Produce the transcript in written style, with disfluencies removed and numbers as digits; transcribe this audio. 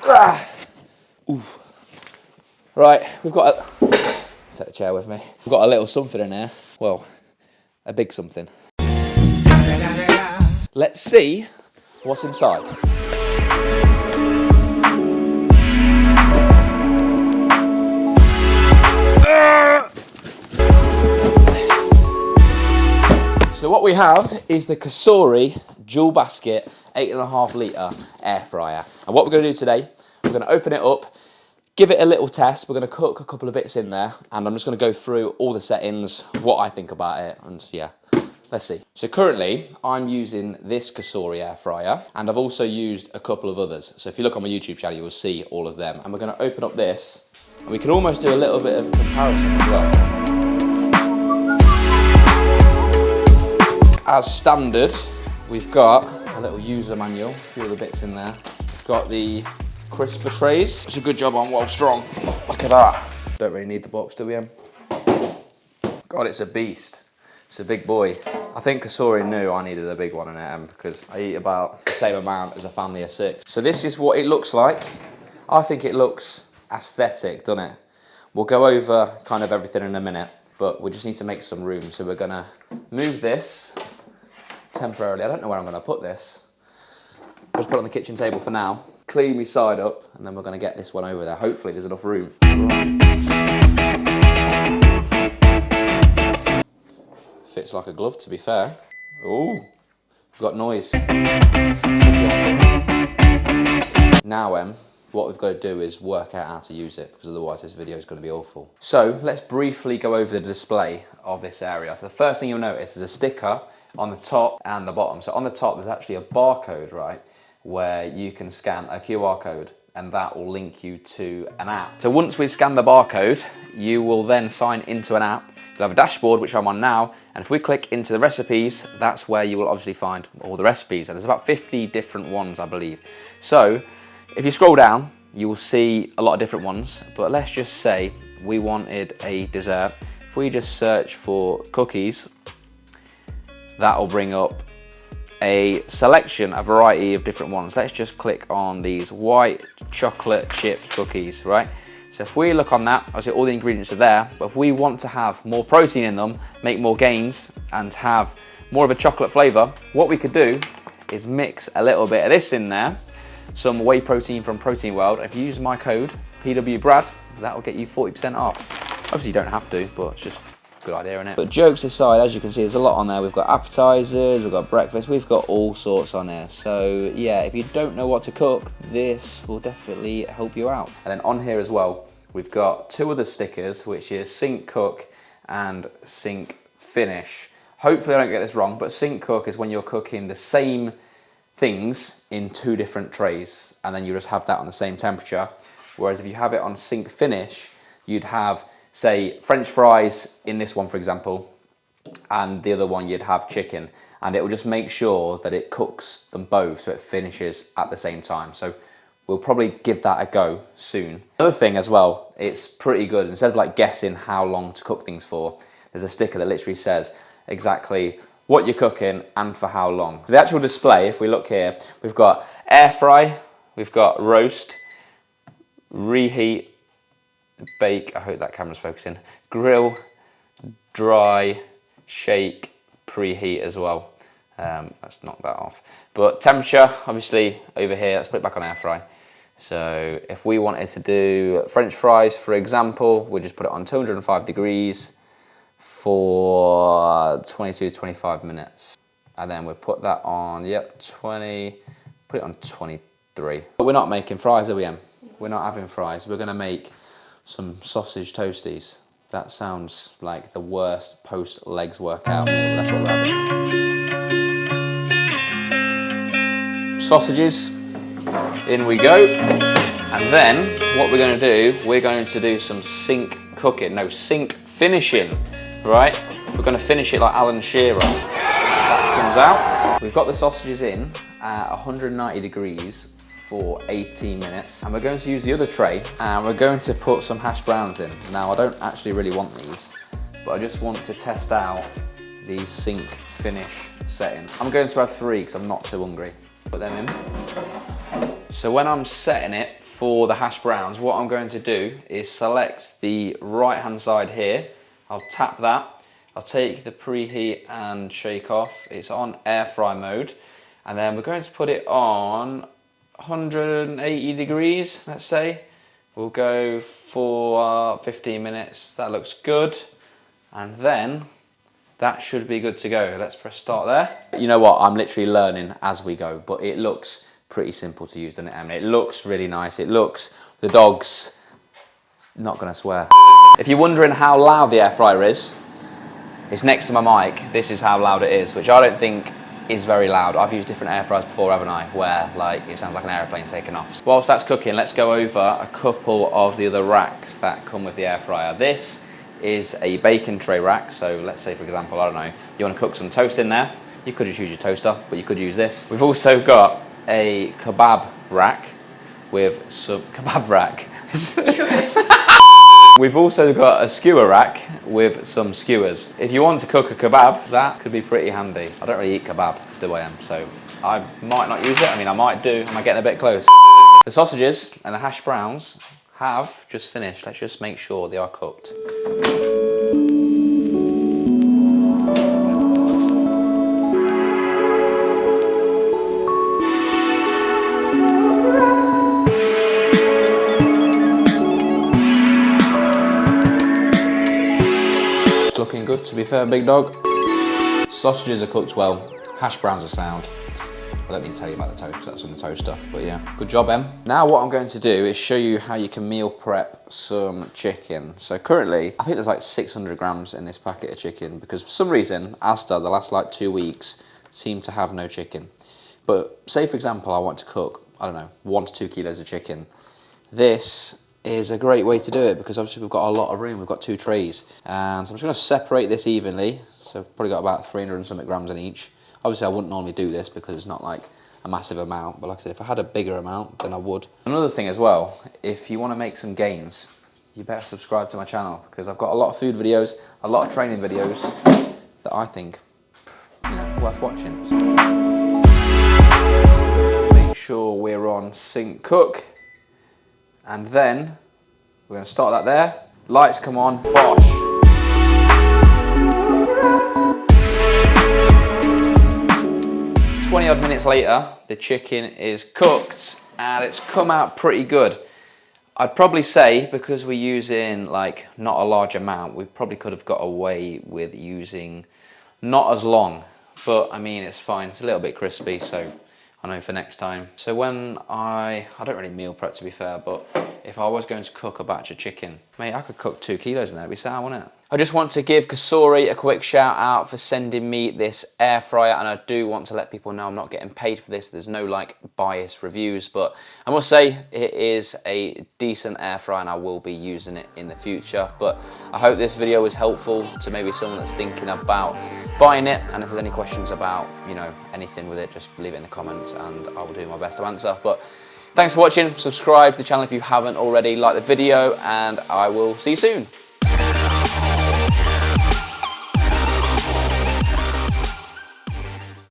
Ooh. Right, we've got a... Take the chair with me. We've got a little something in here. Well, a big something. Let's see what's inside. So what we have is the Cosori dual basket 8.5 litre air fryer. And what we're going to do today, we're going to open it up, give it a little test. We're going to cook a couple of bits in there, and I'm just going to go through all the settings, what I think about it, and yeah, let's see. So currently, I'm using this Cosori air fryer, and I've also used a couple of others. So if you look on my YouTube channel, you will see all of them. And we're going to open up this, and we can almost do a little bit of comparison as well. As standard, we've got a little user manual, a few of the bits in there. We've got the crisper trays. It's a good job on Well Strong. Look at that. Don't really need the box, do we, Em? God, it's a beast. It's a big boy. I think Cosori knew I needed a big one in it, Em, because I eat about the same amount as a family of 6. So this is what it looks like. I think it looks aesthetic, doesn't it? We'll go over kind of everything in a minute, but we just need to make some room. So we're gonna move this temporarily. I don't know where I'm going to put this. I'll just put it on the kitchen table for now. Clean my side up, and then we're going to get this one over there. Hopefully there's enough room. Right. Fits like a glove, to be fair. Ooh, got noise. Now, what we've got to do is work out how to use it, because otherwise this video is going to be awful. So let's briefly go over the display of this area. The first thing you'll notice is a sticker on the top and the bottom. So on the top, there's actually a barcode, right, where you can scan a QR code, and that will link you to an app. So once we've scanned the barcode, you will then sign into an app. You'll have a dashboard, which I'm on now, and if we click into the recipes, that's where you will obviously find all the recipes. And there's about 50 different ones, I believe. So if you scroll down, you will see a lot of different ones, but let's just say we wanted a dessert. If we just search for cookies, that will bring up a selection, a variety of different ones. Let's just click on these white chocolate chip cookies, right? So if we look on that, obviously all the ingredients are there, but if we want to have more protein in them, make more gains, and have more of a chocolate flavor, what we could do is mix a little bit of this in there, some whey protein from Protein World. If you use my code, PWBRAD, that will get you 40% off. Obviously you don't have to, but it's just a good idea, isn't it? But jokes aside, as you can see, there's a lot on there. We've got appetizers, we've got breakfast, we've got all sorts on here. So yeah, if you don't know what to cook, this will definitely help you out. And then on here as well, we've got 2 other stickers, which is Sync Cook and Sync Finish. Hopefully I don't get this wrong, but Sync Cook is when you're cooking the same things in 2 different trays, and then you just have that on the same temperature. Whereas if you have it on Sync Finish, you'd have, say, French fries in this one, for example, and the other one you'd have chicken, and it will just make sure that it cooks them both so it finishes at the same time. So we'll probably give that a go soon. Another thing as well, it's pretty good. Instead of like guessing how long to cook things for, there's a sticker that literally says exactly what you're cooking and for how long. The actual display, if we look here, we've got air fry, we've got roast, reheat, bake, I hope that camera's focusing, grill, dry, shake, preheat as well. Let's knock that off. But temperature, obviously over here, let's put it back on air fry. So if we wanted to do French fries, for example, we'll just put it on 205 degrees for 22 to 25 minutes. And then we'll put that on, yep, 20, put it on 23. But we're not making fries, are we, Em? We're not having fries. We're gonna make some sausage toasties. That sounds like the worst post-legs workout meal. That's what we're having. Sausages, in we go. And then what we're going to do some sync cooking. No, sync finishing, right? We're going to finish it like Alan Shearer. That comes out. We've got the sausages in at 190 degrees for 18 minutes, and we're going to use the other tray and we're going to put some hash browns in. Now I don't actually really want these, but I just want to test out the sync finish setting. I'm going to have 3 because I'm not too hungry. Put them in. So when I'm setting it for the hash browns, what I'm going to do is select the right hand side here. I'll tap that. I'll take the preheat and shake off. It's on air fry mode. And then we're going to put it on 180 degrees, let's say. We'll go for 15 minutes. That looks good. And then that should be good to go. Let's press start there. You know what? I'm literally learning as we go, but it looks pretty simple to use, doesn't it, Emily? It looks really nice. It looks, the dog's not gonna swear. If you're wondering how loud the air fryer is, it's next to my mic. This is how loud it is, which I don't think is very loud. I've used different air fryers before, haven't I? Where like it sounds like an aeroplane's taken off. Whilst that's cooking, let's go over a couple of the other racks that come with the air fryer. This is a bacon tray rack. So let's say, for example, I don't know, you want to cook some toast in there. You could just use your toaster, but you could use this. We've also got a kebab rack with some We've also got a skewer rack with some skewers. If you want to cook a kebab, that could be pretty handy. I don't really eat kebab, do I? So I might not use it. I mean, I might do. Am I getting a bit close? The sausages and the hash browns have just finished. Let's just make sure they are cooked. Looking good, to be fair, big dog. Sausages are cooked well, hash browns are sound. I don't need to tell you about the toast, that's in the toaster, but yeah, good job, Em. Now what I'm going to do is show you how you can meal prep some chicken. So currently, I think there's like 600 grams in this packet of chicken because for some reason, Asda, the last like 2 weeks, seem to have no chicken. But say for example, I want to cook, I don't know, 1 to 2 kilos of chicken. This is a great way to do it because obviously we've got a lot of room, we've got 2 trays. And so I'm just gonna separate this evenly. So I've probably got about 300 and something grams in each. Obviously I wouldn't normally do this because it's not like a massive amount, but like I said, if I had a bigger amount, then I would. Another thing as well, if you wanna make some gains, you better subscribe to my channel because I've got a lot of food videos, a lot of training videos that I think, you know, worth watching. Make sure we're on sync cook. And then we're going to start that there. Lights come on, bosh. 20 odd minutes later, the chicken is cooked and it's come out pretty good. I'd probably say because we're using like not a large amount, we probably could have got away with using not as long, but I mean, it's fine. It's a little bit crispy, so I know for next time. So when I don't really meal prep to be fair, but if I was going to cook a batch of chicken, mate, I could cook 2 kilos in there, it'd be sour, wouldn't it? I just want to give Cosori a quick shout out for sending me this air fryer, and I do want to let people know I'm not getting paid for this. There's no like biased reviews, but I must say it is a decent air fryer and I will be using it in the future. But I hope this video was helpful to maybe someone that's thinking about buying it, and if there's any questions about, you know, anything with it, just leave it in the comments and I will do my best to answer. But thanks for watching, subscribe to the channel if you haven't already, like the video, and I will see you soon.